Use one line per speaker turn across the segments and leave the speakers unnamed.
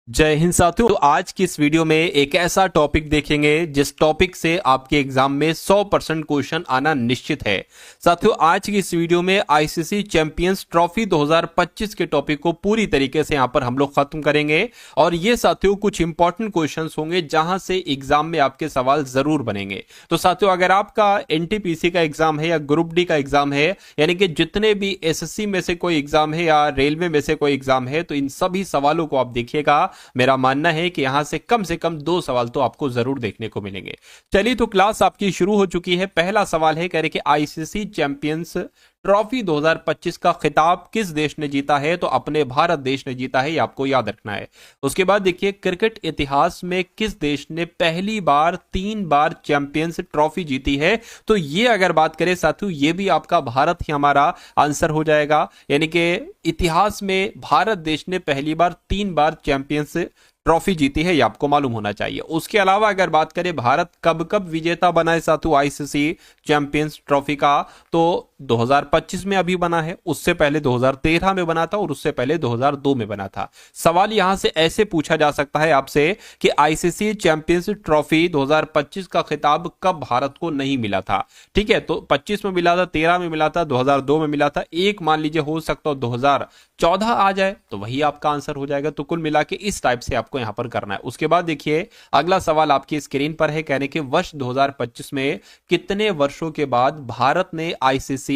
जय हिंद साथियों। तो आज की इस वीडियो में एक ऐसा टॉपिक देखेंगे जिस टॉपिक से आपके एग्जाम में 100% क्वेश्चन आना निश्चित है। साथियों, आज की इस वीडियो में आईसीसी चैंपियंस ट्रॉफी 2025 के टॉपिक को पूरी तरीके से यहां पर हम लोग खत्म करेंगे और ये साथियों कुछ इंपॉर्टेंट क्वेश्चंस होंगे जहां से एग्जाम में आपके सवाल जरूर बनेंगे। तो साथियों, अगर आपका एनटीपीसी का एग्जाम है या ग्रुप डी का एग्जाम है, यानी कि जितने भी एसएससी में से कोई एग्जाम है या रेलवे में से कोई एग्जाम है, तो इन सभी सवालों को आप देखिएगा। मेरा मानना है कि यहां से कम 2 सवाल तो आपको जरूर देखने को मिलेंगे। चलिए, तो क्लास आपकी शुरू हो चुकी है। पहला सवाल है, कह रहे कि आईसीसी चैंपियंस ट्रॉफी 2025 का खिताब किस देश ने जीता है? तो अपने भारत देश ने जीता है, ये आपको याद रखना है। उसके बाद देखिए, क्रिकेट इतिहास में किस देश ने पहली बार 3 बार चैंपियंस ट्रॉफी जीती है? तो ये अगर बात करें साथियों, ये भी आपका भारत ही हमारा आंसर हो जाएगा। यानी कि इतिहास में भारत देश ने पहली बार 3 बार चैंपियंस ट्रॉफी जीती है, ये आपको मालूम होना चाहिए। उसके अलावा अगर बात करें भारत कब कब विजेता बना है साथियों आईसीसी चैंपियंस ट्रॉफी का, तो 2025 में अभी बना है, उससे पहले 2013 में बना था और उससे पहले 2002 में बना था। सवाल यहां से ऐसे पूछा जा सकता है आपसे कि आईसीसी चैंपियंस ट्रॉफी 2025 का खिताब कब भारत को नहीं मिला था। ठीक है, तो 25 में मिला था, 13 में मिला था, 2002 में मिला था, एक मान लीजिए हो सकता हो 2014 आ जाए, तो वही आपका आंसर हो जाएगा। तो कुल मिला के इस टाइप से आपको यहां पर करना है। उसके बाद देखिए, अगला सवाल आपकी स्क्रीन पर है, कहने के वर्ष 2025 में कितने वर्षों के बाद भारत ने आईसीसी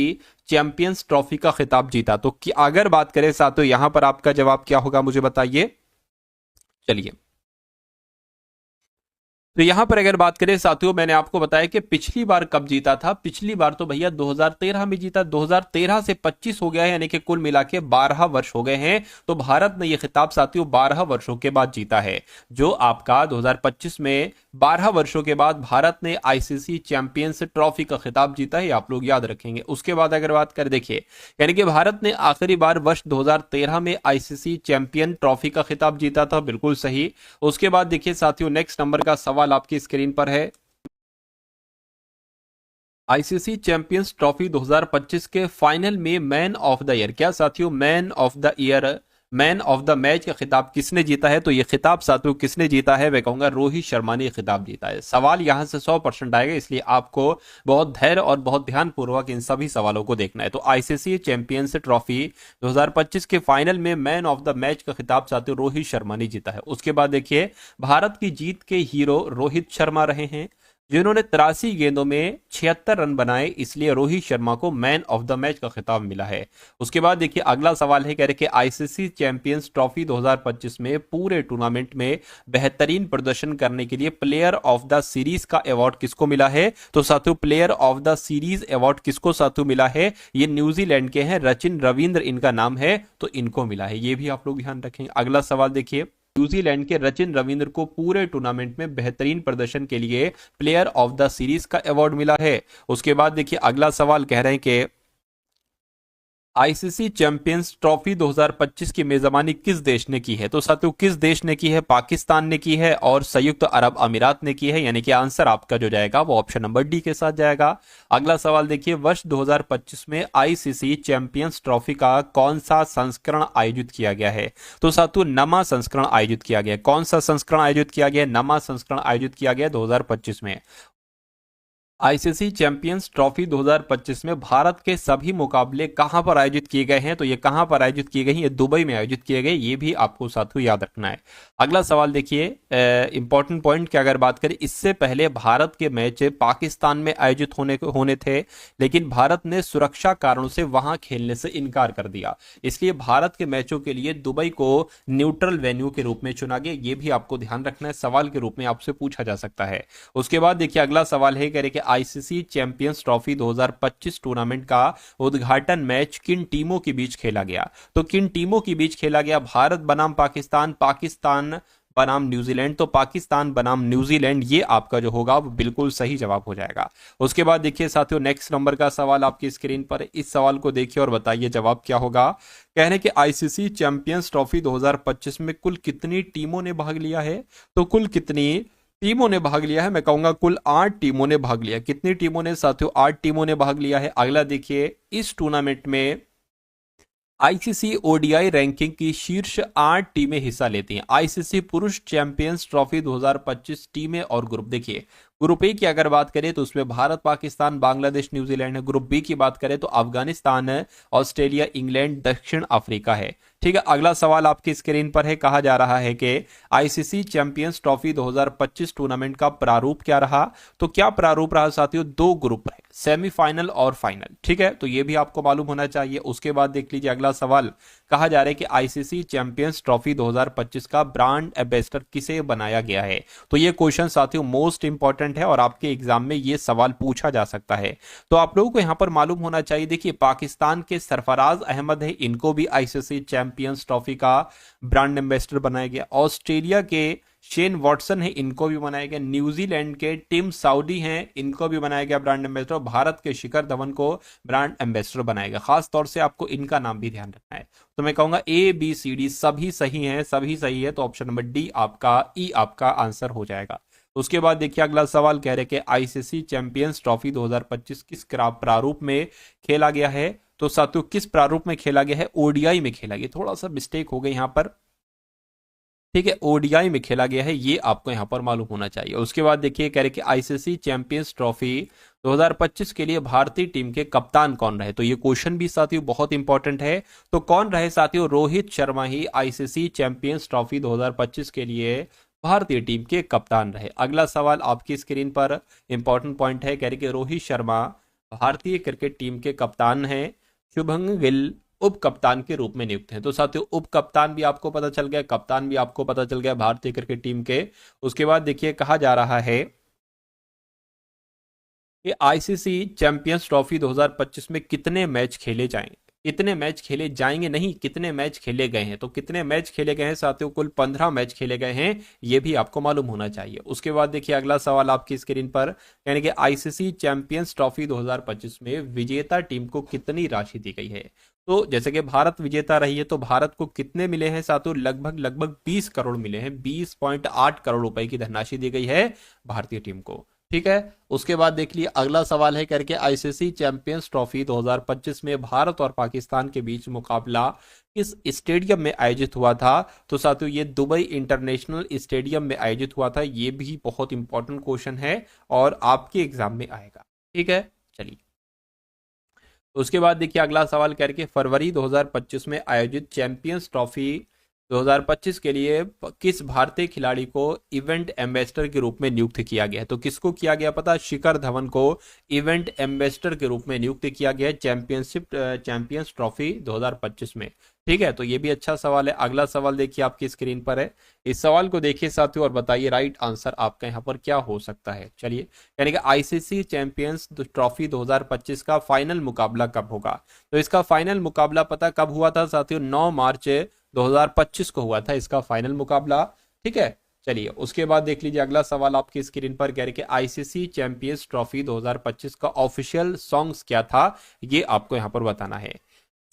चैंपियंस ट्रॉफी का खिताब जीता? तो अगर बात करें साथियों, यहां पर आपका जवाब क्या होगा मुझे बताइए। चलिए, तो यहां पर अगर बात करें साथियों, मैंने आपको बताया कि पिछली बार कब जीता था। पिछली बार तो भैया 2013 में जीता। 2013 से 25 हो गया है, यानी कि कुल मिला के 12 वर्ष हो गए हैं। तो भारत ने यह खिताब साथियों 12 वर्षों के बाद जीता है। जो आपका 2025 में 12 वर्षों के बाद भारत ने आईसीसी चैंपियंस ट्रॉफी का खिताब जीता है, आप लोग याद रखेंगे। उसके बाद अगर बात करें, देखिए, यानी कि भारत ने आखिरी बार वर्ष 2013 में आईसीसी चैंपियन ट्रॉफी का खिताब जीता था, बिल्कुल सही। उसके बाद देखिए साथियों, नेक्स्ट नंबर का सवाल आपकी स्क्रीन पर है। आईसीसी चैंपियंस ट्रॉफी 2025 के फाइनल में मैन ऑफ द ईयर, क्या साथियों man of the year, man of the match का खिताब किसने जीता है? तो ये खिताब साथियों किसने जीता है? मैं कहूंगा रोहित शर्मा ने खिताब जीता है। सवाल यहां से 100% आएगा, इसलिए आपको बहुत धैर्य और बहुत ध्यान पूर्वक इन सभी सवालों को देखना है। तो आईसीसी चैंपियंस ट्रॉफी 2025 के फाइनल में मैन ऑफ द मैच का खिताब साथियों रोहित शर्मा ने जीता है। उसके बाद देखिए, भारत की जीत के हीरो रोहित शर्मा रहे हैं, जिन्होंने 83 गेंदों में 76 रन बनाए, इसलिए रोहित शर्मा को मैन ऑफ द मैच का खिताब मिला है। उसके बाद देखिए, अगला सवाल है, कह रहे कि आईसीसी चैंपियंस ट्रॉफी 2025 में पूरे टूर्नामेंट में बेहतरीन प्रदर्शन करने के लिए प्लेयर ऑफ द सीरीज का अवार्ड किसको मिला है? तो साथियों, player of the series award किसको साथियों मिला है? ये न्यूजीलैंड के हैं, रचिन रविंद्र इनका नाम है, तो इनको मिला है। ये भी आप लोग ध्यान रखेंगे। अगला सवाल देखिए, न्यूजीलैंड के रचिन रविंद्र को पूरे टूर्नामेंट में बेहतरीन प्रदर्शन के लिए प्लेयर ऑफ द सीरीज का अवार्ड मिला है। उसके बाद देखिए, अगला सवाल कह रहे हैं कि आईसीसी चैंपियंस ट्रॉफी 2025 की मेजबानी किस देश ने की है? तो साथियों, किस देश ने की है? पाकिस्तान ने की है और संयुक्त अरब अमीरात ने की है, यानी कि आंसर आपका जो जाएगा वो ऑप्शन नंबर डी के साथ जाएगा। अगला सवाल देखिए, वर्ष 2025 में आईसीसी चैंपियंस ट्रॉफी का कौन सा संस्करण आयोजित किया गया है? तो साथियों, नमा संस्करण आयोजित किया गया। कौन सा संस्करण आयोजित किया गया? नमा संस्करण आयोजित किया गया 2025 में। आईसीसी चैंपियंस ट्रॉफी 2025 में भारत के सभी मुकाबले कहां पर आयोजित किए गए हैं? तो ये कहां पर आयोजित किए गए हैं? ये दुबई में आयोजित किए गए, ये भी आपको साथियों याद रखना है। अगला सवाल देखिए, इंपॉर्टेंट पॉइंट की अगर बात करें, इससे पहले भारत के मैच पाकिस्तान में आयोजित होने थे, लेकिन भारत ने सुरक्षा कारणों से वहां खेलने से इनकार कर दिया, इसलिए भारत के मैचों के लिए दुबई को न्यूट्रल वेन्यू के रूप में चुना गया। ये भी आपको ध्यान रखना है, सवाल के रूप में आपसे पूछा जा सकता है। उसके बाद देखिए, अगला सवाल है, कह रहे कि आईसीसी चैंपियंस ट्रॉफी 2025 टूर्नामेंट का उद्घाटन मैच किन टीमों के बीच खेला गया? तो किन टीमों के बीच खेला गया? भारत बनाम पाकिस्तान, पाकिस्तान बनाम न्यूजीलैंड, तो पाकिस्तान बनाम न्यूजीलैंड, ये आपका जो होगा वो बिल्कुल सही जवाब हो जाएगा। उसके बाद देखिए साथियों, नेक्स्ट नंबर का सवाल आपकी स्क्रीन पर, इस सवाल को देखिए और बताइए जवाब क्या होगा। कहने कि आईसीसी चैंपियंस ट्रॉफी 2025 में कुल कितनी टीमों ने भाग लिया है? तो कुल कितनी टीमों ने भाग लिया है? मैं कहूंगा कुल 8 टीमों ने भाग लिया। कितनी टीमों ने साथियों? 8 टीमों ने भाग लिया है। अगला देखिए, इस टूर्नामेंट में आईसीसी ओडीआई रैंकिंग की शीर्ष 8 टीमें हिस्सा लेती हैं। आईसीसी पुरुष चैंपियंस ट्रॉफी 2025 टीमें और ग्रुप देखिए। ग्रुप ए की अगर बात करें तो उसमें भारत, पाकिस्तान, बांग्लादेश, न्यूजीलैंड है। ग्रुप बी की बात करें तो अफगानिस्तान है, ऑस्ट्रेलिया, इंग्लैंड, दक्षिण अफ्रीका है। ठीक है, अगला सवाल आपकी स्क्रीन पर है। कहा जा रहा है कि आईसीसी चैंपियंस ट्रॉफी 2025 टूर्नामेंट का प्रारूप क्या रहा। तो क्या प्रारूप रहा साथियों, 2 ग्रुप है, सेमीफाइनल और फाइनल। ठीक है, तो ये भी आपको मालूम होना चाहिए। उसके बाद देख लीजिए अगला सवाल। कहा जा रहा है कि आईसीसी चैंपियंस ट्रॉफी 2025 का ब्रांड एम्बेसडर किसे बनाया गया है। तो ये क्वेश्चन साथियों मोस्ट इंपॉर्टेंट है और आपके एग्जाम में ये सवाल पूछा जा सकता है। तो आप लोगों को यहां पर मालूम होना चाहिए। देखिए, पाकिस्तान के सरफराज अहमद है, इनको भी आईसीसी चैंपियंस ट्रॉफी का ब्रांड एम्बेसडर बनाया गया। ऑस्ट्रेलिया के शेन वॉटसन है, इनको भी बनाया गया। न्यूजीलैंड के टिम साउदी हैं, इनको भी बनाया गया ब्रांड एम्बेसडर। भारत के शिखर धवन को ब्रांड एम्बेसडर बनाया गया। खास तौर से आपको इनका नाम भी ध्यान रखना है। तो मैं कहूंगा ए बी सी डी सभी सही हैं, सभी सही है। तो ऑप्शन नंबर डी आपका, ई आपका आंसर हो जाएगा। उसके बाद देखिए अगला सवाल कह रहे कि आईसीसी चैंपियंस ट्रॉफी 2025 किस प्रारूप में खेला गया है। तो साथियों किस प्रारूप में खेला गया है, ओडीआई में खेला गया। थोड़ा सा मिस्टेक हो गई यहां पर। ठीक है, ओडीआई में खेला गया है, ये आपको यहां पर मालूम होना चाहिए। उसके बाद देखिए कह रहे कि आईसीसी चैंपियंस ट्रॉफी 2025 के लिए भारतीय टीम के कप्तान कौन रहे। तो ये क्वेश्चन भी साथियों बहुत इंपॉर्टेंट है। तो कौन रहे साथियों, रोहित शर्मा ही आईसीसी चैंपियंस ट्रॉफी 2025 के लिए भारतीय टीम के कप्तान रहे। अगला सवाल आपकी स्क्रीन पर इंपॉर्टेंट पॉइंट है। कह रहे कि रोहित शर्मा भारतीय क्रिकेट टीम के कप्तान हैं, शुभमन गिल उप कप्तान के रूप में नियुक्त हैं। तो साथियों उप कप्तान भी आपको पता चल गया, कप्तान भी आपको पता चल गया भारतीय क्रिकेट टीम के। उसके बाद देखिए कहा जा रहा है कि आईसीसी चैंपियंस ट्रॉफी 2025 में कितने मैच खेले जाएंगे। कितने मैच खेले जाएंगे नहीं, कितने मैच खेले गए हैं। तो कितने मैच खेले गए हैं साथियों, कुल 15 मैच खेले गए हैं, ये भी आपको मालूम होना चाहिए। उसके बाद देखिए अगला सवाल आपकी स्क्रीन पर, यानी कि आईसीसी चैंपियंस ट्रॉफी 2025 में विजेता टीम को कितनी राशि दी गई है। तो जैसे कि भारत विजेता रही है, तो भारत को कितने मिले हैं साथियों, लगभग लगभग 20 करोड़ मिले हैं। 20.8 करोड़ रुपए की धनराशि दी गई है भारतीय टीम को। ठीक है, उसके बाद देख लिए अगला सवाल है करके आईसीसी चैंपियंस ट्रॉफी 2025 में भारत और पाकिस्तान के बीच मुकाबला किस स्टेडियम में आयोजित हुआ था। तो साथियों ये दुबई इंटरनेशनल स्टेडियम में आयोजित हुआ था। ये भी बहुत इंपॉर्टेंट क्वेश्चन है और आपके एग्जाम में आएगा। ठीक है, चलिए उसके बाद देखिए अगला सवाल करके फरवरी 2025 में आयोजित चैंपियंस ट्रॉफी 2025 के लिए किस भारतीय खिलाड़ी को इवेंट एम्बेसडर के रूप में नियुक्त किया गया है। तो किसको किया गया पता, शिखर धवन को इवेंट एम्बेसडर के रूप में नियुक्त किया गया है चैंपियंस ट्रॉफी 2025 में। ठीक है, तो ये भी अच्छा सवाल है। अगला सवाल देखिए आपकी स्क्रीन पर है। इस सवाल को देखिए साथियों और बताइए राइट आंसर आपका यहाँ पर क्या हो सकता है। चलिए, यानी कि आईसीसी चैंपियंस ट्रॉफी 2025 का फाइनल मुकाबला कब होगा। तो इसका फाइनल मुकाबला पता कब हुआ था साथियों, 9 मार्च 2025 को हुआ था इसका फाइनल मुकाबला। ठीक है, चलिए उसके बाद देख लीजिए अगला सवाल आपकी स्क्रीन पर कह रहे कि आईसीसी चैंपियंस ट्रॉफी 2025 का ऑफिशियल सॉन्ग्स क्या था, ये आपको यहां पर बताना है।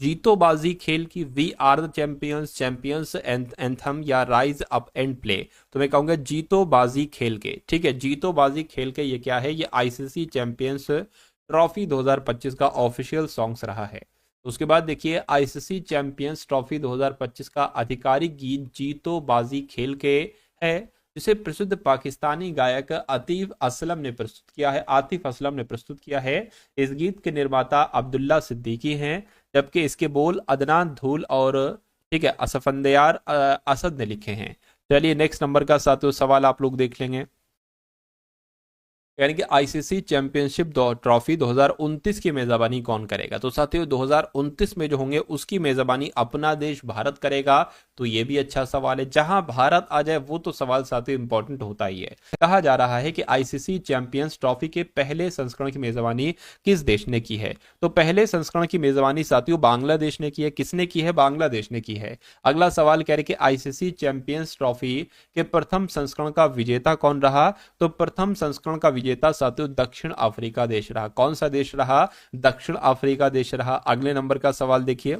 जीतो बाजी खेल की we are the champions, champions anthem या राइज अप एंड प्ले। तो मैं कहूंगा जीतो बाजी खेल के। ठीक है, जीतो बाजी खेल के ये क्या है, ये आईसीसी चैंपियंस ट्रॉफी 2025 का ऑफिशियल सॉन्ग्स रहा है। उसके बाद देखिए आईसीसी चैंपियंस ट्रॉफी 2025 का आधिकारिक गीत जीतो बाजी खेल के है, जिसे प्रसिद्ध पाकिस्तानी गायक आतिफ असलम ने प्रस्तुत किया है। इस गीत के निर्माता अब्दुल्ला सिद्दीकी हैं, जबकि इसके बोल अदनान धूल और ठीक है असफंदयार असद ने लिखे हैं। चलिए नेक्स्ट नंबर का साथियों सवाल आप लोग देख लेंगे, यानी कि आईसीसी चैंपियनशिप ट्रॉफी 2029 की मेजबानी कौन करेगा। तो साथियों 2029 में जो होंगे उसकी मेजबानी अपना देश भारत करेगा। तो ये भी अच्छा सवाल है, जहां भारत आ जाए वो तो सवाल साथियों इंपॉर्टेंट होता ही है। कहा जा रहा है कि आईसीसी चैंपियंस ट्रॉफी के पहले संस्करण की मेजबानी किस देश ने की है। तो पहले संस्करण की मेजबानी साथियों बांग्लादेश ने की है। किसने की है, बांग्लादेश ने की है। अगला सवाल कह रहे कि आईसीसी चैंपियंस ट्रॉफी के प्रथम संस्करण का विजेता कौन रहा। तो प्रथम संस्करण का विजेता साथियों दक्षिण अफ्रीका देश रहा। कौन सा देश रहा, दक्षिण अफ्रीका देश रहा। अगले नंबर का सवाल देखिए,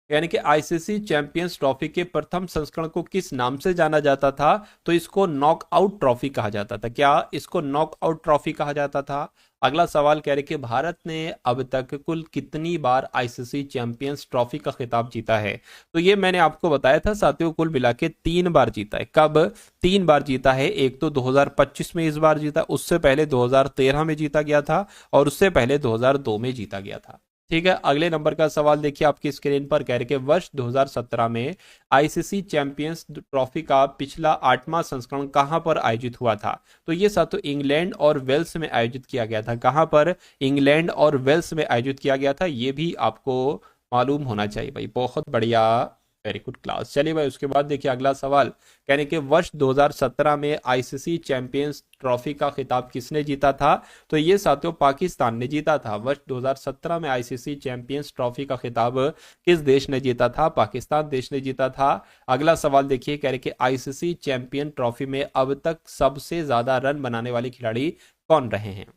यानी कि आईसीसी चैंपियंस ट्रॉफी के प्रथम संस्करण को किस नाम से जाना जाता था? तो इसको नॉकआउट ट्रॉफी कहा जाता था। क्या इसको नॉकआउट ट्रॉफी कहा जाता था? अगला सवाल कह रहे कि भारत ने अब तक कुल कितनी बार आईसीसी चैंपियंस ट्रॉफी का खिताब जीता है? तो ये मैंने आपको बताया था साथियों, कुल मिला के 3 बार जीता है। कब 3 बार जीता है? एक तो 2025 में इस बार जीता, उससे पहले 2013 में जीता गया था, और उससे पहले 2002 में जीता गया था। ठीक है, अगले नंबर का सवाल देखिए आपकी स्क्रीन पर। कह रहे कि वर्ष 2017 में आईसीसी चैंपियंस ट्रॉफी का पिछला 8वां संस्करण कहां पर आयोजित हुआ था? तो ये साथ इंग्लैंड और वेल्स में आयोजित किया गया था। कहां पर? इंग्लैंड और वेल्स में आयोजित किया गया था। ये भी आपको मालूम होना चाहिए भाई। बहुत बढ़िया, वेरी गुड क्लास। चलिए भाई, उसके बाद देखिए अगला सवाल। कहने के वर्ष 2017 में आईसीसी चैंपियंस ट्रॉफी का खिताब किसने जीता था? तो ये साथियों पाकिस्तान ने जीता था। वर्ष 2017 में आईसीसी चैंपियंस ट्रॉफी का खिताब किस देश ने जीता था? पाकिस्तान देश ने जीता था। अगला सवाल देखिए, कह रहे कि आईसीसी चैंपियन ट्रॉफी में अब तक सबसे ज्यादा रन बनाने वाले खिलाड़ी कौन रहे हैं?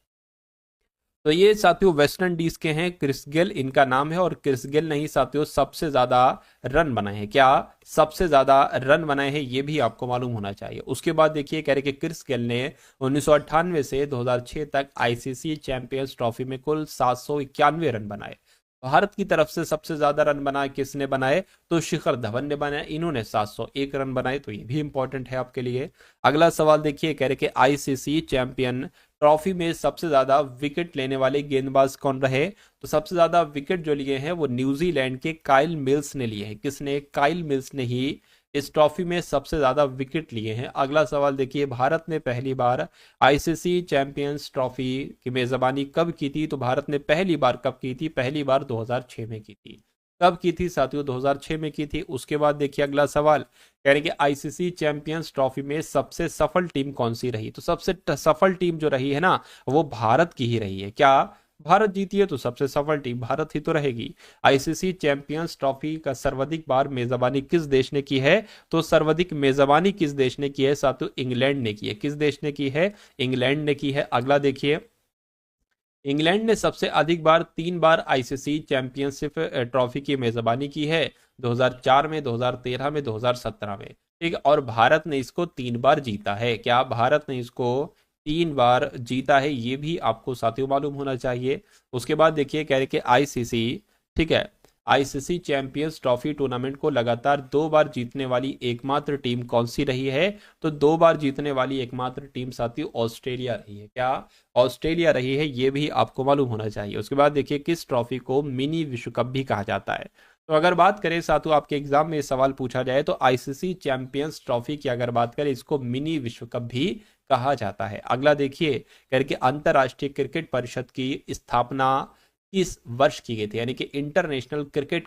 तो ये साथियों वेस्ट इंडीज के हैं, क्रिस गेल इनका नाम है। और क्रिस गेल ने ही साथियों सबसे ज्यादा रन बनाए हैं। क्या सबसे ज्यादा रन बनाए हैं? ये भी आपको मालूम होना चाहिए। उसके बाद देखिए, कह रहे कि क्रिस गेल ने 1998 से 2006 तक आईसीसी चैंपियंस ट्रॉफी में कुल 791 रन बनाए। भारत की तरफ से सबसे ज्यादा रन बनाए किसने बनाए? तो शिखर धवन ने बनाए, इन्होंने 701 रन बनाए। तो ये भी इंपॉर्टेंट है आपके लिए। अगला सवाल देखिए, कह रहे कि आईसीसी चैंपियन ट्रॉफी में सबसे ज्यादा विकेट लेने वाले गेंदबाज कौन रहे? तो सबसे ज्यादा विकेट जो लिए हैं वो न्यूजीलैंड के काइल मिल्स ने लिए हैं। किसने? काइल मिल्स ने ही इस ट्रॉफी में सबसे ज्यादा विकेट लिए हैं। अगला सवाल देखिए, भारत ने पहली बार आईसीसी चैंपियंस ट्रॉफी की मेजबानी कब की थी? तो भारत ने पहली बार कब की थी? पहली बार 2006 में की थी। कब की थी साथियों? 2006 में की थी। उसके बाद देखिए अगला सवाल, कह रहे कि आईसीसी चैंपियंस ट्रॉफी में सबसे सफल टीम कौन सी रही? तो सबसे सफल टीम जो रही है ना, वो भारत की ही रही है। क्या भारत जीती है? तो सबसे सफल टीम भारत ही तो रहेगी। आईसीसी चैंपियंस ट्रॉफी का सर्वाधिक बार मेजबानी किस देश ने की है? तो सर्वाधिक मेजबानी किस देश ने की है साथियों? इंग्लैंड ने की है। किस देश ने की है? इंग्लैंड ने की है। अगला देखिए, इंग्लैंड ने सबसे अधिक बार 3 बार आईसीसी चैंपियनशिप ट्रॉफी की मेजबानी की है। 2004 में, 2013 में, 2017 में। ठीक है, और भारत ने इसको 3 बार जीता है। क्या भारत ने इसको 3 बार जीता है? ये भी आपको साथियों मालूम होना चाहिए। उसके बाद देखिए, कह रहे कि आईसीसी, ठीक है, आईसीसी चैंपियंस ट्रॉफी टूर्नामेंट को लगातार 2 बार जीतने वाली एकमात्र टीम कौन सी रही है? तो 2 बार जीतने वाली एकमात्र टीम साथियों ऑस्ट्रेलिया रही है। क्या ऑस्ट्रेलिया रही है? ये भी आपको मालूम होना चाहिए। उसके बाद देखिए, किस ट्रॉफी को मिनी विश्व कप भी कहा जाता है? तो अगर बात करें साथियों, आपके एग्जाम में सवाल पूछा जाए तो आईसीसी चैंपियंस ट्रॉफी की अगर बात करें, इसको मिनी विश्व कप भी कहा जाता है। अगला देखिए, करके अंतरराष्ट्रीय क्रिकेट परिषद की स्थापना किस वर्ष की गई थी? यानी कि इंटरनेशनल क्रिकेट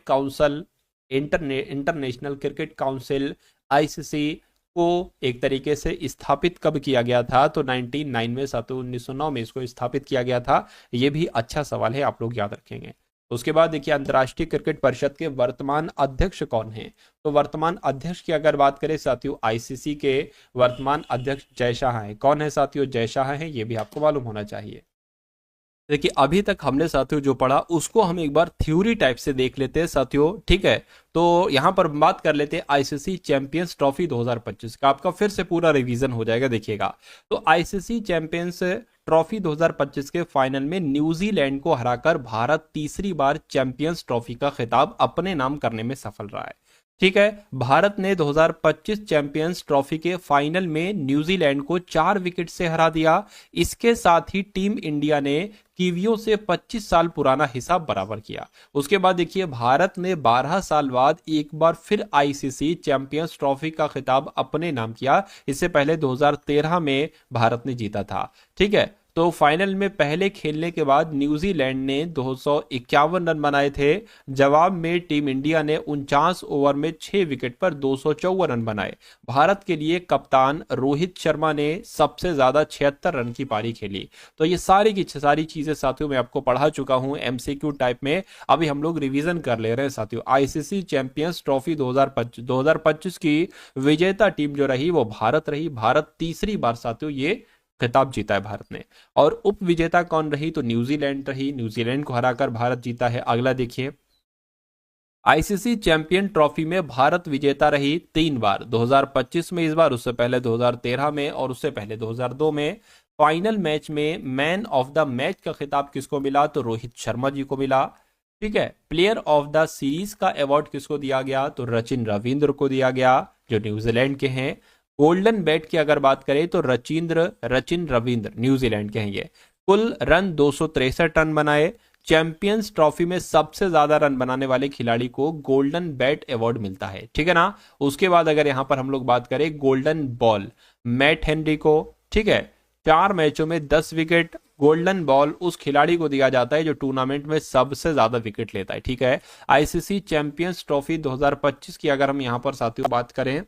काउंसिल आईसीसी को एक तरीके से स्थापित कब किया गया था? तो 1909 में, 1909 में इसको स्थापित किया गया था। ये भी अच्छा सवाल है, आप लोग याद रखेंगे। उसके बाद देखिए, अंतर्राष्ट्रीय क्रिकेट परिषद के वर्तमान अध्यक्ष कौन हैं? तो वर्तमान अध्यक्ष की अगर बात करें साथियों, आईसीसी के वर्तमान अध्यक्ष जय शाह हैं। कौन है साथियों? जय शाह हैं। ये भी आपको मालूम होना चाहिए। देखिए, अभी तक हमने साथियों जो पढ़ा उसको हम एक बार थ्योरी टाइप से देख लेते हैं साथियों। ठीक है, तो यहां पर बात कर लेते हैं आईसीसी चैंपियंस ट्रॉफी 2025 का। आपका फिर से पूरा रिवीजन हो जाएगा, देखिएगा। तो आईसीसी चैंपियंस ट्रॉफी 2025 के फाइनल में न्यूजीलैंड को हराकर भारत तीसरी बार चैंपियंस ट्रॉफी का खिताब अपने नाम करने में सफल रहा है। ठीक है, भारत ने 2025 चैंपियंस ट्रॉफी के फाइनल में न्यूजीलैंड को 4 विकेट से हरा दिया। इसके साथ ही टीम इंडिया ने कीवियों से 25 साल पुराना हिसाब बराबर किया। उसके बाद देखिए, भारत ने 12 साल बाद एक बार फिर आईसीसी चैंपियंस ट्रॉफी का खिताब अपने नाम किया। इससे पहले 2013 में भारत ने जीता था। ठीक है, तो फाइनल में पहले खेलने के बाद न्यूजीलैंड ने 251 रन बनाए थे। जवाब में टीम इंडिया ने 49 ओवर में 6 विकेट पर 254 रन बनाए। भारत के लिए कप्तान रोहित शर्मा ने सबसे ज्यादा 76 रन की पारी खेली। तो ये सारी की सारी चीजें साथियों मैं आपको पढ़ा चुका हूं एमसीक्यू टाइप में। अभी हम लोग रिवीजन कर ले रहे हैं साथियों। आईसीसी चैंपियंस ट्रॉफी 2025 की विजेता टीम जो रही वो भारत रही। भारत तीसरी बार साथियों ये खिताब जीता है भारत ने। और उप विजेता कौन रही? तो न्यूजीलैंड रही। न्यूजीलैंड को हराकर भारत जीता है। अगला देखिए, आईसीसी चैंपियन ट्रॉफी में भारत विजेता रही 3 बार, 2025 में इस बार, उससे पहले 2013 में और उससे पहले 2002 में। फाइनल मैच में मैन ऑफ द मैच का खिताब किसको मिला? तो रोहित शर्मा जी को मिला। ठीक है, प्लेयर ऑफ द सीरीज का अवार्ड किसको दिया गया? तो रचिन रविंद्र को दिया गया, जो न्यूजीलैंड के हैं। गोल्डन बैट की अगर बात करें तो रचिन रविंद्र न्यूजीलैंड के हैं ये। कुल रन 263 रन बनाए। चैंपियंस ट्रॉफी में सबसे ज्यादा रन बनाने वाले खिलाड़ी को गोल्डन बैट अवार्ड मिलता है, ठीक है ना। उसके बाद अगर यहां पर हम लोग बात करें गोल्डन बॉल, मैट हेनरी को, ठीक है, 4 मैचों में 10 विकेट। गोल्डन बॉल उस खिलाड़ी को दिया जाता है जो टूर्नामेंट में सबसे ज्यादा विकेट लेता है, ठीक है। आईसीसी चैंपियंस ट्रॉफी 2025 की अगर हम यहां पर साथियों बात करें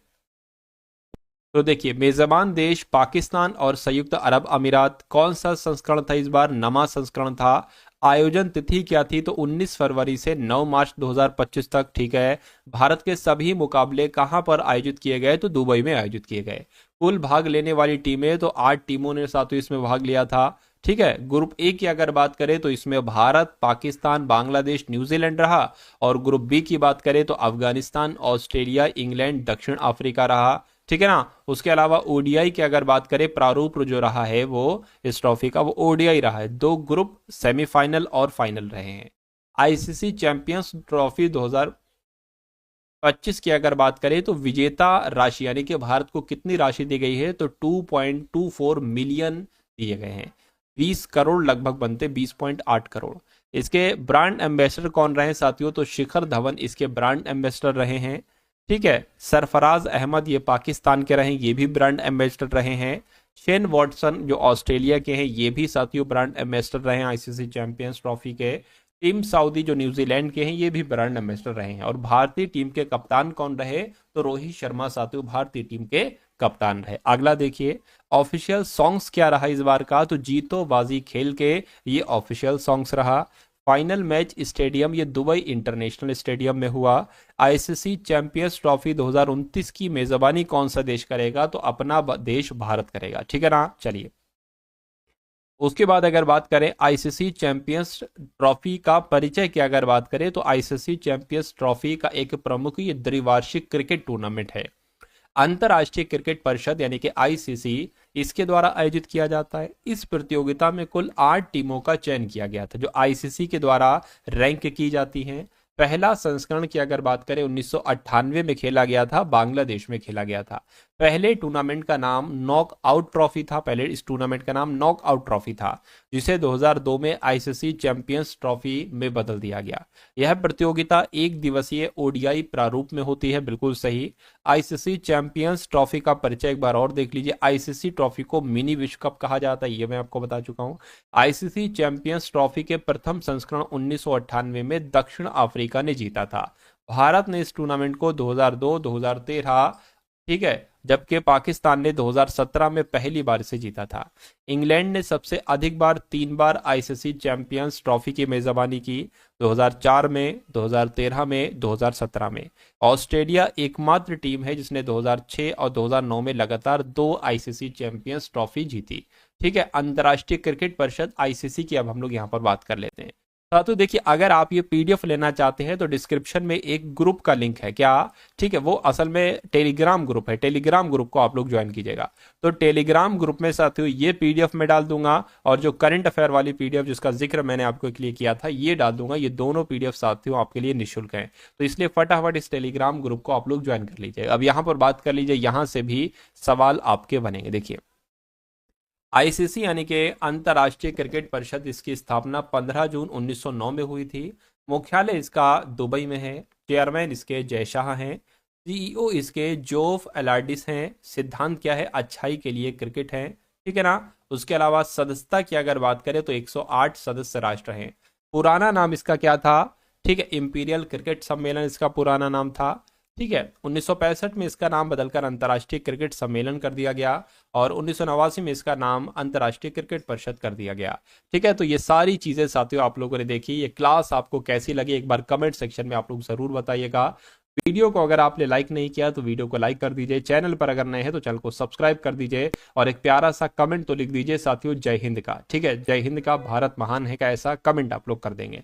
तो देखिए, मेजबान देश पाकिस्तान और संयुक्त अरब अमीरात। कौन सा संस्करण था इस बार? नमा संस्करण था। आयोजन तिथि क्या थी? तो 19 फरवरी से 9 मार्च 2025 तक, ठीक है। भारत के सभी मुकाबले कहां पर आयोजित किए गए? तो दुबई में आयोजित किए गए। कुल भाग लेने वाली टीमें तो 8 टीमों ने साथियों इसमें भाग लिया था, ठीक है। ग्रुप ए की अगर बात करें तो इसमें भारत, पाकिस्तान, बांग्लादेश, न्यूजीलैंड रहा। और ग्रुप बी की बात करें तो अफगानिस्तान, ऑस्ट्रेलिया, इंग्लैंड, दक्षिण अफ्रीका रहा, ठीक है ना। उसके अलावा ओडीआई की अगर बात करें, प्रारूप जो रहा है वो इस ट्रॉफी का, वो ओडीआई रहा है। 2 ग्रुप सेमीफाइनल और फाइनल रहे हैं। आईसीसी चैंपियंस ट्रॉफी 2025 की अगर बात करें तो विजेता राशि यानी कि भारत को कितनी राशि दी गई है? तो 2.24 मिलियन दिए गए हैं। 20 करोड़ लगभग बनते, 20.8 करोड़। इसके ब्रांड एम्बेसडर कौन रहे साथियों? तो शिखर धवन इसके ब्रांड एम्बेसडर रहे हैं, ठीक है। सरफराज अहमद ये पाकिस्तान के रहे, ये भी ब्रांड एम्बेसडर रहे हैं। शेन वॉटसन जो ऑस्ट्रेलिया के हैं, ये भी साथियों ब्रांड एम्बेसडर रहे हैं आईसीसी चैंपियंस ट्रॉफी के। टीम साउदी जो न्यूजीलैंड के हैं, ये भी ब्रांड एम्बेसडर रहे हैं। और भारतीय टीम के कप्तान कौन रहे? तो रोहित शर्मा साथियों भारतीय टीम के कप्तान रहे। अगला देखिए, ऑफिशियल सॉन्ग्स क्या रहा इस बार का? तो जीतो बाजी खेल के, ये ऑफिशियल सॉन्ग्स रहा। फाइनल मैच स्टेडियम ये दुबई इंटरनेशनल स्टेडियम में हुआ। आईसीसी चैंपियंस ट्रॉफी 2029 की मेजबानी कौन सा देश करेगा? तो अपना देश भारत करेगा, ठीक है ना। चलिए, उसके बाद अगर बात करें आईसीसी चैंपियंस ट्रॉफी का परिचय की अगर बात करें तो आईसीसी चैंपियंस ट्रॉफी का एक प्रमुख ये द्विवार्षिक क्रिकेट टूर्नामेंट है। अंतर्राष्ट्रीय क्रिकेट परिषद यानी कि आईसीसी इसके द्वारा आयोजित किया जाता है। इस प्रतियोगिता में कुल 8 टीमों का चयन किया गया था जो आईसीसी के द्वारा रैंक की जाती हैं। पहला संस्करण की अगर बात करें 1998 में खेला गया था, बांग्लादेश में खेला गया था। पहले टूर्नामेंट का नाम नॉक आउट ट्रॉफी था, पहले इस टूर्नामेंट का नाम नॉक आउट ट्रॉफी था, जिसे 2002 में आईसीसी चैंपियंस ट्रॉफी में बदल दिया गया। यह प्रतियोगिता एक दिवसीय ओडीआई प्रारूप में होती है, बिल्कुल सही। आईसीसी चैंपियंस ट्रॉफी का परिचय एक बार और देख लीजिए। आईसीसी ट्रॉफी को मिनी विश्व कप कहा जाता है, ये मैं आपको बता चुका हूं। आईसीसी चैंपियंस ट्रॉफी के प्रथम संस्करण 1998 में दक्षिण अफ्रीका ने जीता था। भारत ने इस टूर्नामेंट को 2002, 2013, ठीक है, जबकि पाकिस्तान ने 2017 में पहली बार इसे जीता था। इंग्लैंड ने सबसे अधिक बार 3 बार आईसीसी चैंपियंस ट्रॉफी की मेजबानी की, 2004 में, 2013 में, 2017 में। ऑस्ट्रेलिया एकमात्र टीम है जिसने 2006 और 2009 में लगातार 2 आईसीसी चैंपियंस ट्रॉफी जीती, ठीक है। अंतर्राष्ट्रीय क्रिकेट परिषद आईसीसी की अब हम लोग यहाँ पर बात कर लेते हैं। तो देखिए, अगर आप ये पीडीएफ लेना चाहते हैं तो डिस्क्रिप्शन में एक ग्रुप का लिंक है, क्या, ठीक है, वो असल में टेलीग्राम ग्रुप है। टेलीग्राम ग्रुप को आप लोग ज्वाइन कीजिएगा। तो टेलीग्राम ग्रुप में साथियों ये पीडीएफ में डाल दूंगा, और जो करंट अफेयर वाली पीडीएफ जिसका जिक्र मैंने आपको लिए किया था ये डाल दूंगा। ये दोनों पीडीएफ साथियों आपके लिए निःशुल्क है, तो इसलिए फटाफट इस टेलीग्राम ग्रुप को आप लोग ज्वाइन कर लीजिए। अब यहाँ पर बात कर लीजिए, यहाँ से भी सवाल आपके बनेंगे। देखिए, आईसीसी यानी कि अंतर्राष्ट्रीय क्रिकेट परिषद, इसकी स्थापना 15 जून 1909 में हुई थी। मुख्यालय इसका दुबई में है। चेयरमैन इसके जय शाह हैं। सीईओ इसके जोफ एलार्डिस हैं। सिद्धांत क्या है? अच्छाई के लिए क्रिकेट है, ठीक है ना। उसके अलावा सदस्यता की अगर बात करें तो 108 सदस्य राष्ट्र हैं। पुराना नाम इसका क्या था? ठीक है, इंपीरियल क्रिकेट सम्मेलन इसका पुराना नाम था, ठीक है। 1965 में इसका नाम बदलकर अंतर्राष्ट्रीय क्रिकेट सम्मेलन कर दिया गया, और 1989 में इसका नाम अंतर्राष्ट्रीय क्रिकेट परिषद कर दिया गया, ठीक है। तो ये सारी चीजें साथियों आप लोगों ने देखी। ये क्लास आपको कैसी लगी एक बार कमेंट सेक्शन में आप लोग जरूर बताइएगा। वीडियो को अगर आपने लाइक नहीं किया तो वीडियो को लाइक कर दीजिए। चैनल पर अगर नए हैं तो चैनल को सब्सक्राइब कर दीजिए, और एक प्यारा सा कमेंट तो लिख दीजिए साथियों, जय हिंद का, ठीक है। जय हिंद का, भारत महान है का, ऐसा कमेंट आप लोग कर देंगे।